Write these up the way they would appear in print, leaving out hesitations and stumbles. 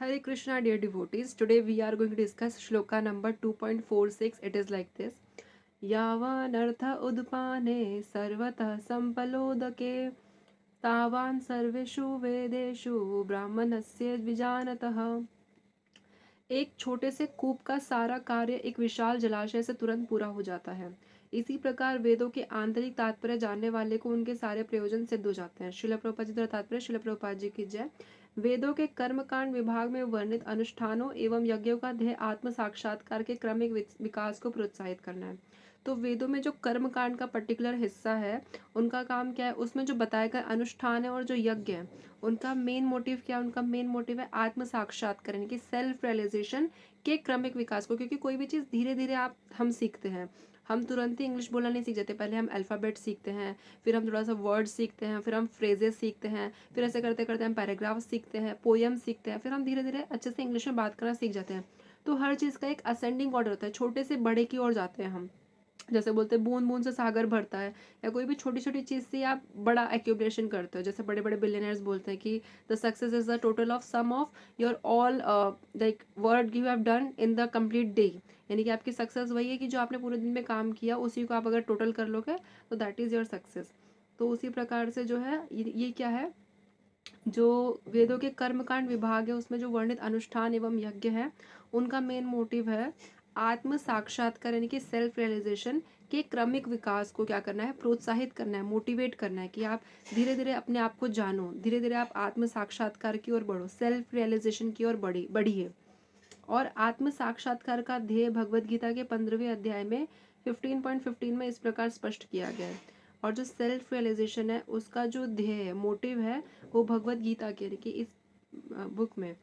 Hare Krishna, dear devotees. Today we are going to discuss shloka number 2.46. It is like this. यावानर्थ उद्पाने सर्वतः संपलोदके तावान सर्वेषु वेदेषु ब्राह्मणस्य द्विजानतः। एक छोटे से कूप का सारा कार्य एक विशाल जलाशय से तुरंत पूरा हो जाता है। इसी प्रकार वेदों के आंतरिक तात्पर्य जानने वाले को उनके सारे प्रयोजन सिद्ध हो जाते हैं। श्रील प्रभुपाद जी द्वारा तात्पर्य। श्रील प्रभुपाद जी की जय। वेदों के कर्मकांड विभाग में वर्णित अनुष्ठानों एवं यज्ञों का ध्येय आत्म साक्षात्कार के क्रमिक विकास को प्रोत्साहित करना है। तो वेदों में जो कर्म कांड का पर्टिकुलर हिस्सा है उनका काम क्या है, उसमें जो बताए गए अनुष्ठान है और जो यज्ञ है उनका मेन मोटिव क्या है, उनका मेन मोटिव है आत्म साक्षात्कार यानी कि सेल्फ रियलाइजेशन के क्रमिक विकास को। क्योंकि कोई भी चीज़ धीरे धीरे हम सीखते हैं। हम तुरंत ही इंग्लिश बोलना नहीं सीख जाते। पहले हम अल्फ़ाबेट सीखते हैं, फिर हम थोड़ा सा वर्ड सीखते हैं, फिर हम फ्रेजेस सीखते हैं, फिर ऐसे करते करते हम पैराग्राफ सीखते हैं, पोएम सीखते हैं, फिर हम धीरे धीरे अच्छे से इंग्लिश में बात करना सीख जाते हैं। तो हर चीज़ का एक असेंडिंग ऑर्डर होता है, छोटे से बड़े की ओर जाते हैं हम। जैसे बोलते हैं बूंद बूंद से सागर भरता है, या कोई भी छोटी छोटी चीज़ से आप बड़ा एक्यूमुलेशन करते हो। जैसे बड़े बड़े बिलियनर्स बोलते हैं कि the success is the total of sum of your all like work you have done in the complete day. यानी कि आपकी सक्सेस वही है कि जो आपने पूरे दिन में काम किया उसी को आप अगर टोटल कर लोगे तो दैट इज़ योर सक्सेस। तो उसी प्रकार से जो है ये क्या है, जो वेदों के कर्मकांड विभाग है उसमें जो वर्णित अनुष्ठान एवं यज्ञ है उनका मेन मोटिव है आत्म साक्षात्कार यानी कि सेल्फ रियलाइजेशन के क्रमिक विकास को क्या करना है, प्रोत्साहित करना है, मोटिवेट करना है कि आप धीरे धीरे अपने आप को जानो, धीरे धीरे आप आत्म साक्षात्कार की ओर बढ़ो, सेल्फ रियलाइजेशन की ओर बढ़िए। और आत्म साक्षात्कार का ध्येय भगवत गीता के 15वें अध्याय में 15.15 में इस प्रकार स्पष्ट किया गया है। और जो सेल्फ रियलाइजेशन है उसका जो ध्येय है, मोटिव है, वो भगवत गीता के कि इस बुक में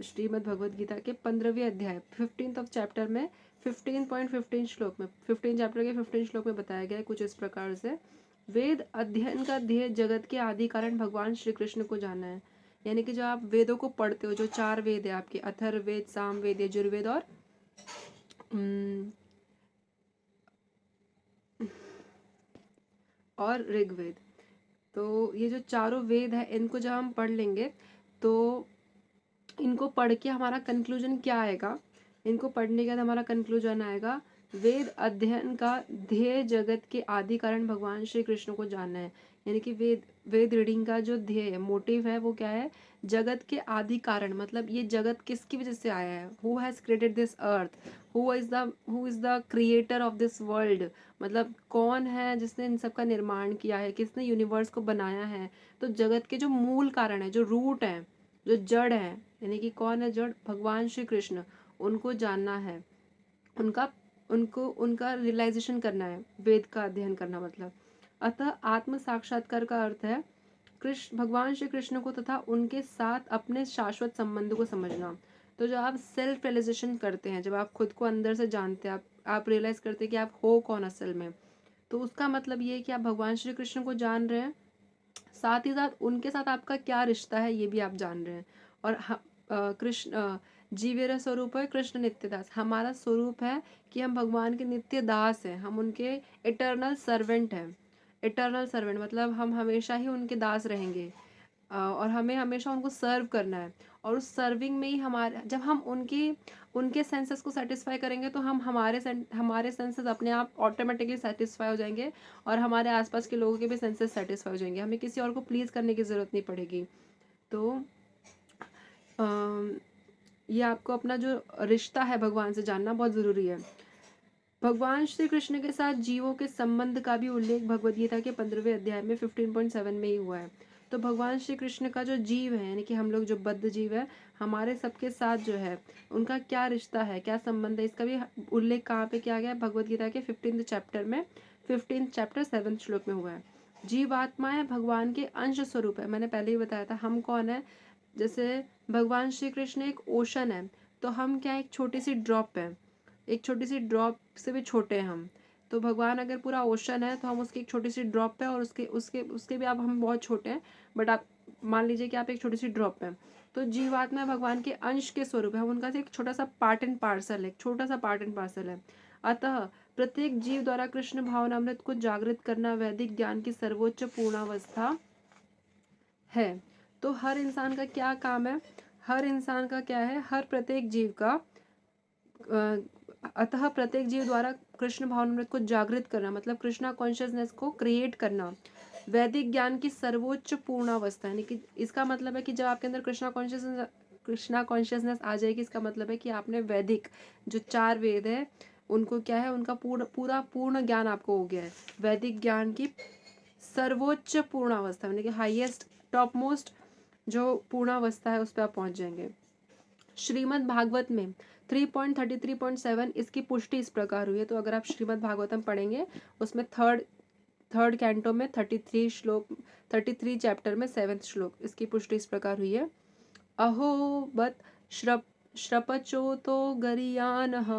श्रीमद् भगवत गीता के 15वें अध्याय 15th ऑफ चैप्टर में 15.15 श्लोक में 15 चैप्टर के 15 श्लोक में बताया गया है कुछ इस प्रकार से। वेद अध्ययन का ध्येय जगत के आदि कारण भगवान श्री कृष्ण को जानना है। यानी कि जो आप वेदों को पढ़ते हो, जो 4 वेद है आपके, अथर्ववेद, सामवेद, यजुर्वेद और ऋग्वेद। तो ये जो चारों वेद है इनको जब हम पढ़ लेंगे तो इनको पढ़ के हमारा कंक्लूजन क्या आएगा, इनको पढ़ने के बाद हमारा कंक्लूजन आएगा वेद अध्ययन का ध्येय जगत के आदि कारण भगवान श्री कृष्ण को जानना है। यानी कि वेद रीडिंग का जो ध्येय है, मोटिव है, वो क्या है, जगत के आदि कारण, मतलब ये जगत किसकी वजह से आया है, who has created this earth, who is the creator of this world, मतलब कौन है जिसने इन सब का निर्माण किया है, किसने यूनिवर्स को बनाया है। तो जगत के जो मूल कारण है, जो रूट है, जो जड़ है, यानी कि कौन है जड़, भगवान श्री कृष्ण, उनको जानना है, उनका उनका रियलाइजेशन करना है, वेद का अध्ययन करना मतलब। अतः आत्म साक्षात्कार का अर्थ है कृष्ण, भगवान श्री कृष्ण को तथा उनके साथ अपने शाश्वत संबंध को समझना। तो जब आप सेल्फ रियलाइजेशन करते हैं, जब आप खुद को अंदर से जानते हैं, आप रियलाइज करते हैं कि आप हो कौन असल में, तो उसका मतलब ये है कि आप भगवान श्री कृष्ण को जान रहे हैं, साथ ही साथ उनके साथ आपका क्या रिश्ता है ये भी आप जान रहे हैं। और कृष्ण जीवेर स्वरूप है कृष्ण नित्य दास, हमारा स्वरूप है कि हम भगवान के नित्य दास हैं, हम उनके इटर्नल सर्वेंट हैं। इटर्नल सर्वेंट मतलब हम हमेशा ही उनके दास रहेंगे, और हमें हमेशा उनको सर्व करना है। और उस सर्विंग में ही हमारे, जब हम उनके सेंसेस को सेटिस्फाई करेंगे तो हम हमारे सेंसेस अपने आप ऑटोमेटिकली सेटिस्फाई हो जाएंगे, और हमारे आसपास के लोगों के भी सेंसेस सेटिस्फाई हो जाएंगे, हमें किसी और को प्लीज़ करने की ज़रूरत नहीं पड़ेगी। तो ये आपको अपना जो रिश्ता है भगवान से जानना बहुत ज़रूरी है। भगवान श्री कृष्ण के साथ जीवों के संबंध का भी उल्लेख भगवद गीता के 15वें अध्याय में 15.7 में ही हुआ है। तो भगवान श्री कृष्ण का जो जीव है, यानी कि हम लोग जो बद्ध जीव है, हमारे सबके साथ जो है उनका क्या रिश्ता है, क्या संबंध है, इसका भी उल्लेख कहाँ पे किया गया है, भगवद गीता के 15th चैप्टर में 15th चैप्टर 7th श्लोक में हुआ है। जीवात्माएं भगवान के अंश स्वरूप है। मैंने पहले ही बताया था हम कौन है। जैसे भगवान श्री कृष्ण एक ओशन है, तो हम क्या, एक छोटी सी ड्रॉप है, एक छोटी सी ड्रॉप से भी छोटे हैं हम। तो भगवान अगर पूरा ओशन है तो हम उसकी एक छोटी सी ड्रॉप है, और उसके उसके उसके भी आप, हम बहुत छोटे हैं, बट आप मान लीजिए कि आप एक छोटी सी ड्रॉप है। तो जीवात्मा भगवान के अंश के स्वरूप है, हम उनका एक छोटा सा पार्ट एंड पार्सल है, एक छोटा सा पार्ट एंड पार्सल है। अतः प्रत्येक जीव द्वारा कृष्ण भावनामृत को जागृत करना वैदिक ज्ञान की सर्वोच्च पूर्णावस्था है। तो हर इंसान का क्या काम है, हर इंसान का क्या है, हर प्रत्येक जीव का अतः प्रत्येक जीव द्वारा कृष्ण भावनामृत को जागृत करना, मतलब कृष्णा कॉन्शियसनेस को क्रिएट करना वैदिक ज्ञान की सर्वोच्च पूर्णावस्था है। यानी कि इसका मतलब है कि जब आपके अंदर कृष्णा कॉन्शियसनेस आ जाएगी, इसका मतलब है कि आपने वैदिक जो 4 वेद है उनको क्या है, उनका पूर्ण ज्ञान आपको हो गया है। वैदिक ज्ञान की सर्वोच्च पूर्णावस्था यानी कि हाईएस्ट टॉप मोस्ट जो पूर्णावस्था है उस पर आप पहुंच जाएंगे। श्रीमद् भागवत में 3.33.7 इसकी पुष्टि इस प्रकार हुई है। तो अगर आप श्रीमद् भागवतम पढ़ेंगे उसमें थर्ड कैंटो में 33 चैप्टर में 7th श्लोक इसकी पुष्टि इस प्रकार हुई है। अहो बत श्रपचोतो गरियानः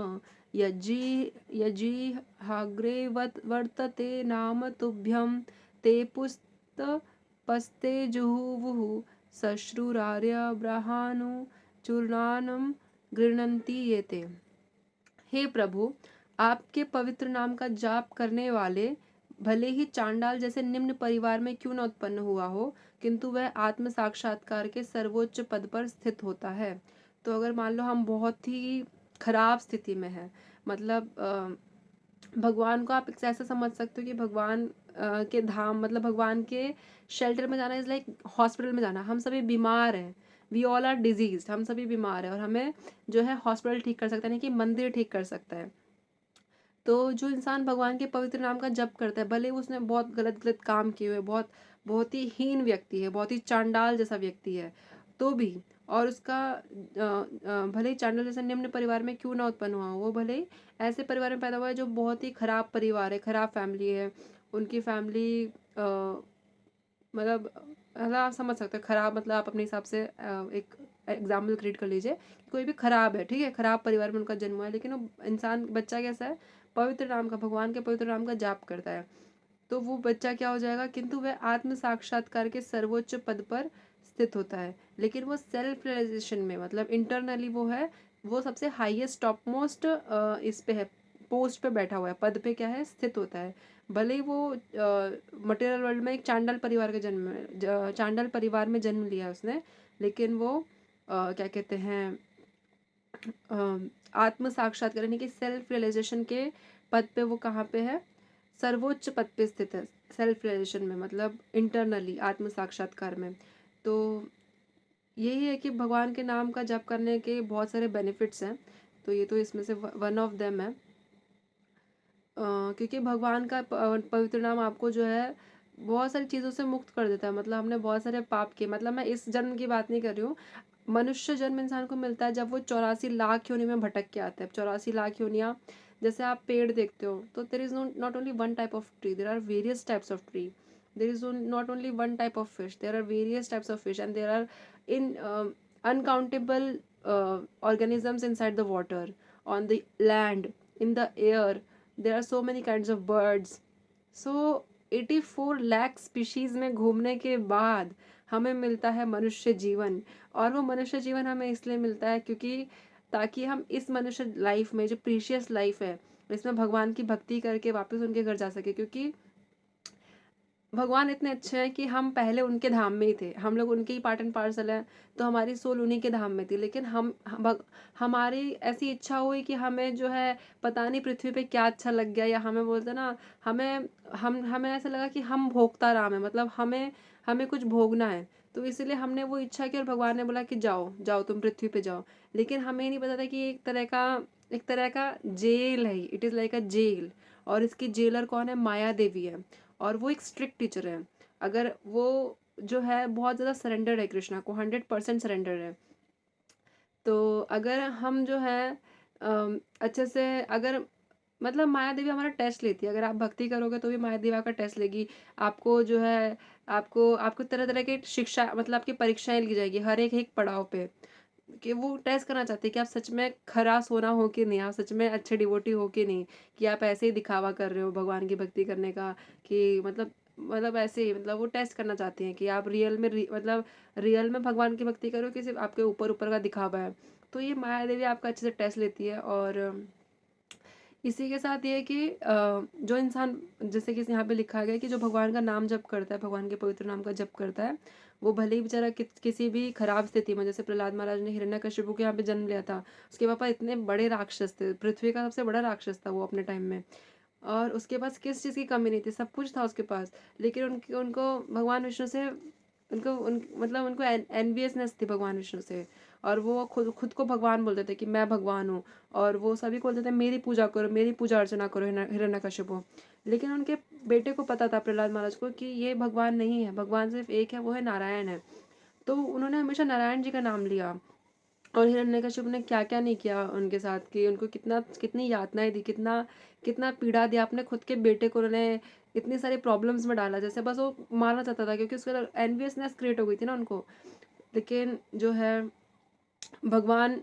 यजी हाग्रे वर्तते नाम तुभ्यं ते पुस्तपस्ते जुहुवुः सश्रुरार्य ब्रहानु चूर्णानम गृह्णन्ति येते। हे प्रभु, आपके पवित्र नाम का जाप करने वाले भले ही चांडाल जैसे निम्न परिवार में क्यों न उत्पन्न हुआ हो, किंतु वह आत्म साक्षात्कार के सर्वोच्च पद पर स्थित होता है। तो अगर मान लो हम बहुत ही खराब स्थिति में हैं, मतलब भगवान को आप ऐसा समझ सकते हो कि भगवान के धाम, मतलब भगवान के शेल्टर में जाना इज लाइक हॉस्पिटल में जाना। हम सभी बीमार हैं, वी ऑल आर डिजीज, हम सभी बीमार हैं और हमें जो है हॉस्पिटल ठीक कर सकता है, नहीं कि मंदिर ठीक कर सकता है। तो जो इंसान भगवान के पवित्र नाम का जप करता है, भले उसने बहुत गलत गलत काम किए हुए, बहुत ही हीन व्यक्ति है, बहुत ही चांडाल जैसा व्यक्ति है, तो भी, और उसका भले ही चांडाल जैसा निम्न परिवार में क्यों ना उत्पन्न हुआ हो, वो भले ही ऐसे परिवार में पैदा हुआ है जो बहुत ही खराब परिवार है, खराब फैमिली है, उनकी फैमिली मतलब आप समझ सकते हैं खराब, मतलब आप अपने हिसाब से एक एग्जाम्पल क्रिएट कर लीजिए। कोई भी खराब है, ठीक है, खराब परिवार में उनका जन्म हुआ है, लेकिन वो इंसान बच्चा कैसा है, पवित्र नाम का, भगवान के पवित्र नाम का जाप करता है, तो वो बच्चा क्या हो जाएगा, किंतु वह आत्म साक्षात्कार के सर्वोच्च पद पर स्थित होता है। लेकिन वो सेल्फ रियलाइजेशन में, मतलब इंटरनली वो है, वो सबसे हाईएस्ट टॉप मोस्ट इस पे है, पोस्ट पे बैठा हुआ है, पद पे क्या है, स्थित होता है। भले ही वो मटेरियल वर्ल्ड में एक चांडाल परिवार में जन्म लिया उसने, लेकिन वो क्या कहते हैं, आत्म साक्षात्कार करने की सेल्फ रियलाइजेशन के पद पे वो कहाँ पे है, सर्वोच्च पद पे स्थित है सेल्फ रियलाइजेशन में, मतलब इंटरनली आत्म साक्षात्कार में। तो यही है कि भगवान के नाम का जप करने के बहुत सारे बेनिफिट्स हैं, तो ये तो इसमें से वन ऑफ देम है। क्योंकि भगवान का पवित्र नाम आपको जो है बहुत सारी चीज़ों से मुक्त कर देता है। मतलब हमने बहुत सारे पाप किए, मतलब मैं इस जन्म की बात नहीं कर रही हूँ, मनुष्य जन्म इंसान को मिलता है जब वो 84 लाख योनि में भटक के आता है। 84 लाख योनियाँ, जैसे आप पेड़ देखते हो तो there is not only one type of tree, there are various types of tree, there is not only one type of fish, there are various types of fish, and there are in uncountable organisms inside the water, on the land, in the air, there are so many kinds of birds. So 84 lakh species में घूमने के बाद हमें मिलता है मनुष्य जीवन, और वो मनुष्य जीवन हमें इसलिए मिलता है क्योंकि ताकि हम इस मनुष्य लाइफ में, जो प्रीशियस लाइफ है, इसमें भगवान की भक्ति करके वापस उनके घर जा सके। क्योंकि भगवान इतने अच्छे हैं कि हम पहले उनके धाम में ही थे, हम लोग उनके ही पार्ट एंड पार्सल हैं, तो हमारी सोल उन्हीं के धाम में थी। लेकिन हमारी ऐसी इच्छा हुई कि हमें जो है पता नहीं पृथ्वी पे क्या अच्छा लग गया, या हमें बोलते ना, हमें ऐसा लगा कि हम भोगता राम है, मतलब हमें कुछ भोगना है, तो इसलिए हमने वो इच्छा की और भगवान ने बोला कि जाओ जाओ तुम पृथ्वी पे जाओ। लेकिन हमें नहीं पता था कि एक तरह का जेल है, it is like a jail, और इसकी जेलर कौन है, माया देवी है, और वो एक स्ट्रिक्ट टीचर है। अगर वो जो है बहुत ज़्यादा सरेंडर है, कृष्णा को 100% सरेंडर है। तो अगर हम जो है अच्छे से, अगर मतलब माया देवी हमारा टेस्ट लेती है, अगर आप भक्ति करोगे तो भी माया देवी आपका टेस्ट लेगी। आपको जो है आपको आपको तरह तरह की शिक्षा, मतलब आपकी परीक्षाएं ली जाएगी हर एक पड़ाव पे, कि वो टेस्ट करना चाहते हैं कि आप सच में खरा सोना हो कि नहीं, आप सच में अच्छे डिवोटी हो कि नहीं, कि आप ऐसे ही दिखावा कर रहे हो भगवान की भक्ति करने का, कि मतलब ऐसे ही, मतलब वो टेस्ट करना चाहते हैं कि आप मतलब रियल में भगवान की भक्ति करो कि सिर्फ आपके ऊपर ऊपर का दिखावा है। तो ये माया देवी आपका अच्छे से टेस्ट लेती है। और इसी के साथ ये है कि जो इंसान, जैसे कि यहाँ पे लिखा गया कि जो भगवान का नाम जप करता है, भगवान के पवित्र नाम का जप करता है, वो भले ही बेचारा किसी भी खराब स्थिति में, जैसे प्रहलाद महाराज ने हिरण्यकशिपु के यहाँ पे जन्म लिया था, उसके पापा इतने बड़े राक्षस थे, पृथ्वी का सबसे बड़ा राक्षस था वो अपने टाइम में, और उसके पास किस चीज़ की कमी नहीं थी, सब कुछ था उसके पास, लेकिन उनको भगवान विष्णु से मतलब उनको एनवियसनेस थी भगवान विष्णु से, और वो खुद खुद को भगवान बोलते थे कि मैं भगवान हूँ, और वो सभी को बोलते थे मेरी पूजा करो, मेरी पूजा अर्चना करो हिरण्यकशिपु। लेकिन उनके बेटे को पता था, प्रहलाद महाराज को, कि ये भगवान नहीं है, भगवान सिर्फ एक है, वो है नारायण है। तो उन्होंने हमेशा नारायण जी का नाम लिया। और हिरण्यकशिपु ने क्या क्या नहीं किया उनके साथ, कि उनको कितना कितनी यातनाएं दी, कितना कितना पीड़ा दिया, अपने खुद के बेटे को उन्होंने इतनी सारी प्रॉब्लम्स में डाला, जैसे बस वो मारना चाहता था, क्योंकि उसके एनवियसनेस क्रिएट हो गई थी ना उनको। लेकिन जो है भगवान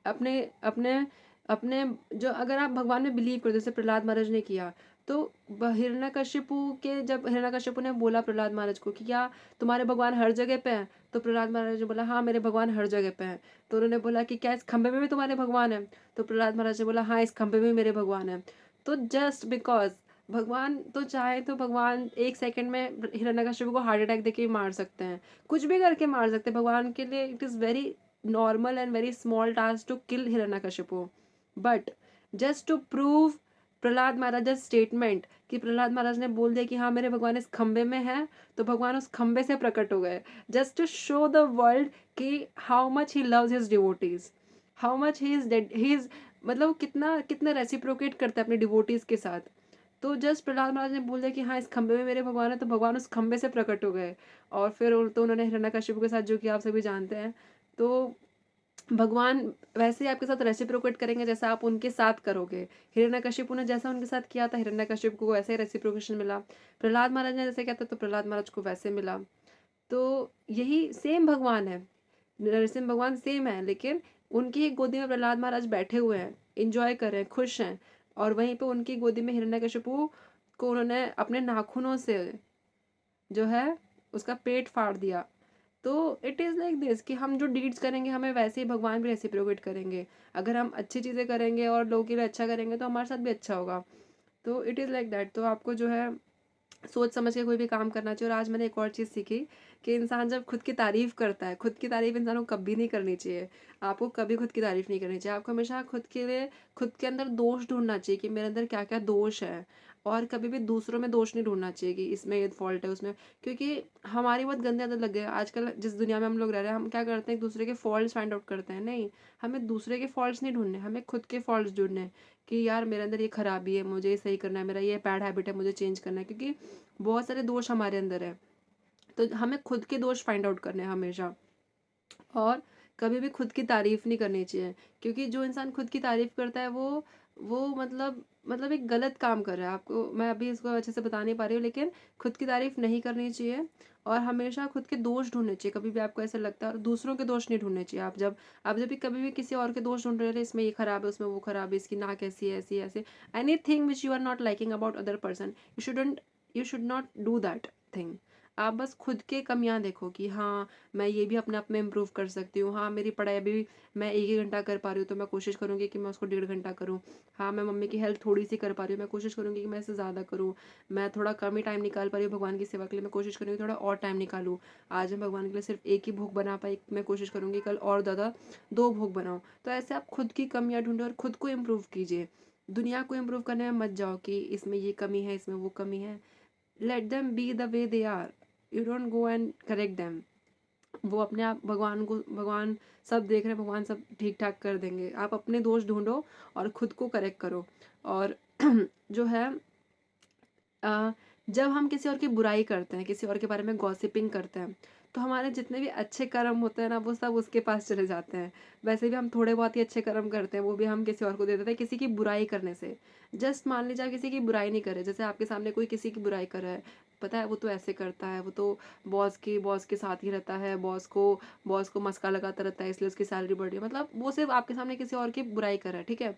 अपने अपने अपने जो, अगर आप भगवान में बिलीव करो जैसे प्रहलाद महाराज ने किया, तो हिरण्यकशिपु के, जब हिरण्यकशिपु ने बोला प्रहलाद महाराज को कि क्या तुम्हारे भगवान हर जगह पे हैं, तो प्रहलाद महाराज ने बोला हाँ मेरे भगवान हर जगह पे हैं। तो उन्होंने बोला कि क्या इस खंबे में भी तुम्हारे भगवान हैं, तो प्रहलाद महाराज ने बोला हाँ इस खंबे में भी मेरे भगवान हैं। तो जस्ट बिकॉज भगवान तो चाहे तो भगवान एक सेकंड में हिरण्यकशिपु को हार्ट अटैक देके मार सकते हैं, कुछ भी करके मार सकते हैं, भगवान के लिए it is very normal and very small task to kill Hiranyakashipu. But just to prove Prahlad Maharaj statement, कि प्रहलाद महाराज ने बोल दिया कि हाँ मेरे भगवान इस खंबे में है, तो भगवान उस खंबे से प्रकट हो गए, just to show the world कि how much he loves his devotees, how much he is मतलब कितना कितना रेसिप्रोकेट करता है अपने डिवोटीज के साथ। तो जस्ट प्रहलाद महाराज ने बोल दिया कि हाँ इस खंबे में मेरे भगवान है, तो भगवान उस खंबे से प्रकट हो गए, और फिर तो उन्होंने हिरण्यकशिपु के साथ जो किया आप सभी जानते हैं। तो भगवान वैसे ही आपके साथ रेसिप्रोकेट करेंगे जैसा आप उनके साथ करोगे। हिरण्यकशिपु ने जैसा उनके साथ किया था, हिरण्यकशिपु को वैसे ही रेसिप्रोकेशन मिला। प्रहलाद महाराज ने जैसे किया था, तो प्रहलाद महाराज को वैसे मिला। तो यही सेम भगवान है, नरसिंह भगवान सेम है, लेकिन उनकी एक गोदी में प्रहलाद महाराज बैठे हुए हैं, इंजॉय कर रहे हैं, खुश हैं, और वहीं पे उनकी गोदी में हिरण्यकशिपु को उन्होंने अपने नाखूनों से जो है उसका पेट फाड़ दिया। तो इट इज़ लाइक दिस, कि हम जो डीड्स करेंगे हमें वैसे ही भगवान भी रेसिप्रोकेट करेंगे। अगर हम अच्छी चीज़ें करेंगे और लोगों के लिए अच्छा करेंगे तो हमारे साथ भी अच्छा होगा। तो इट इज़ लाइक दैट। तो आपको जो है सोच समझ के कोई भी काम करना चाहिए। और आज मैंने एक और चीज़ सीखी, कि इंसान जब खुद की तारीफ़ करता है, खुद की तारीफ़ इंसान को कभी नहीं करनी चाहिए। आपको कभी खुद की तारीफ़ नहीं करनी चाहिए। आपको हमेशा खुद के लिए, खुद के अंदर दोष ढूंढना चाहिए कि मेरे अंदर क्या क्या दोष है, और कभी भी दूसरों में दोष नहीं ढूंढना चाहिए कि इसमें ये फॉल्ट है उसमें। क्योंकि हमारी बहुत गंदे आदत लग गए आजकल, जिस दुनिया में हम लोग रह रहे हैं, हम क्या करते हैं एक दूसरे के फॉल्ट्स फाइंड आउट करते हैं। नहीं, हमें दूसरे के फॉल्ट्स नहीं ढूंढने, हमें खुद के फॉल्ट्स ढूंढने हैं, कि यार मेरे अंदर ये खराबी है, मुझे ये सही करना है, मेरा ये बैड हैबिट है, मुझे चेंज करना है। क्योंकि बहुत सारे दोष हमारे अंदर है, तो हमें खुद के दोष फाइंड आउट करने हैं हमेशा। और कभी भी खुद की तारीफ़ नहीं करनी चाहिए, क्योंकि जो इंसान खुद की तारीफ़ करता है वो मतलब एक गलत काम कर रहा है। आपको मैं अभी इसको अच्छे से बता नहीं पा रही हूँ, लेकिन खुद की तारीफ़ नहीं करनी चाहिए, और हमेशा खुद के दोष ढूंढने चाहिए। कभी भी आपको ऐसा लगता है, और दूसरों के दोष नहीं ढूंढने चाहिए। आप जब भी कभी भी किसी और के दोष ढूंढ रहे हैं, इसमें ये खराब है, उसमें वो खराब है, इसकी नाक ऐसी है, ऐसी ऐसे, anything which you are not liking about other person, you should not do that thing. आप बस खुद के कमियां देखो, कि हाँ मैं ये भी अपने आप में इम्प्रूव कर सकती हूँ। हाँ मेरी पढ़ाई अभी मैं 1 ही घंटा कर पा रही हूँ, तो मैं कोशिश करूँगी कि मैं उसको 1.5 घंटा करूँ। हाँ मैं मम्मी की हेल्प थोड़ी सी कर पा रही हूँ, मैं कोशिश करूँगी कि मैं इससे ज़्यादा करूँ। मैं थोड़ा कम ही टाइम निकाल पा रही हूँ भगवान की सेवा के लिए, मैं कोशिश करूँगी थोड़ा और टाइम निकालूँ। आज मैं भगवान के लिए सिर्फ एक ही भोग बना पाई, मैं कोशिश करूँगी कल और ज़्यादा 2 भोग बनाऊँ। तो ऐसे आप खुद की कमियाँ ढूंढो और खुद को इम्प्रूव कीजिए। दुनिया को इम्प्रूव करने में मत जाओ कि इसमें ये कमी है, इसमें वो कमी है। Let them be the way they are, you don't go and correct them. वो अपने आप, भगवान सब देख रहे हैं, भगवान सब ठीक ठाक कर देंगे। आप अपने दोष ढूंढो और खुद को करेक्ट करो। और जो है जब हम किसी और की बुराई करते हैं, किसी और के बारे में गॉसिपिंग करते हैं, तो हमारे जितने भी अच्छे कर्म होते हैं ना, वो सब उसके पास चले जाते हैं। वैसे भी हम थोड़े बहुत ही अच्छे कर्म करते हैं, वो भी हम किसी और को दे देते हैं किसी की बुराई करने से। जस्ट मान लीजिए आप किसी की बुराई नहीं करे, जैसे आपके सामने कोई किसी की बुराई कर रहा है, पता है वो तो ऐसे करता है, वो तो बॉस के साथ ही रहता है, बॉस को मस्का लगाता रहता है, इसलिए उसकी सैलरी बढ़ रही है। मतलब वो सिर्फ आपके सामने किसी और की बुराई कर रहा है, ठीक है।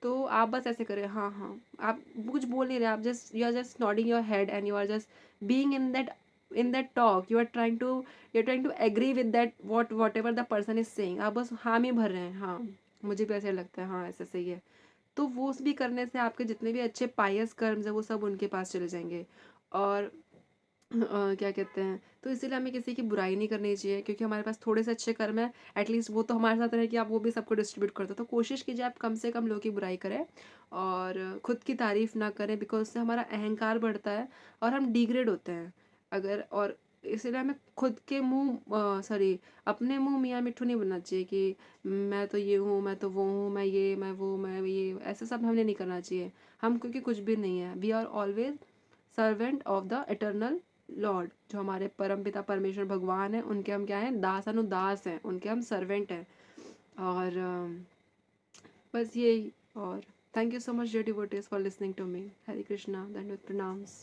तो आप बस ऐसे करें, हाँ हाँ, आप कुछ बोल नहीं रहे, आप just you are just nodding your head and you are just being in that talk, you are trying to agree with that whatever the person is saying. आप बस हाँ में भर रहे हैं, हाँ मुझे भी ऐसे लगता है, हाँ ऐसा सही है। तो वो भी करने से आपके जितने भी अच्छे पायस कर्म्स है वो सब उनके पास चले जाएंगे। और क्या कहते हैं, तो इसीलिए हमें किसी की बुराई नहीं करनी चाहिए, क्योंकि हमारे पास थोड़े से अच्छे कर्म है, एटलीस्ट वो तो हमारे साथ रहे कि आप वो भी सबको डिस्ट्रीब्यूट कर दो। तो कोशिश कीजिए आप कम से कम लोगों की बुराई करें और खुद की तारीफ ना करें, बिकॉज उससे हमारा अहंकार बढ़ता है और हम डिग्रेड होते हैं अगर। और इसीलिए हमें खुद के मुंह सॉरी अपने मुंह मियाँ मिट्ठू नहीं बनना चाहिए कि मैं तो ये हूँ, मैं तो वो हूँ, मैं ये, मैं वो, मैं ये, ऐसे सब हमने नहीं करना चाहिए। हम क्योंकि कुछ भी नहीं है, we are always servant of the eternal lord. जो हमारे परम पिता परमेश्वर भगवान है, उनके हम क्या हैं, दास अनुदास हैं, उनके हम सर्वेंट हैं। और बस यही। और thank you so much dear devotees for listening to me. Hare Krishna, दंडवत प्रणाम्स।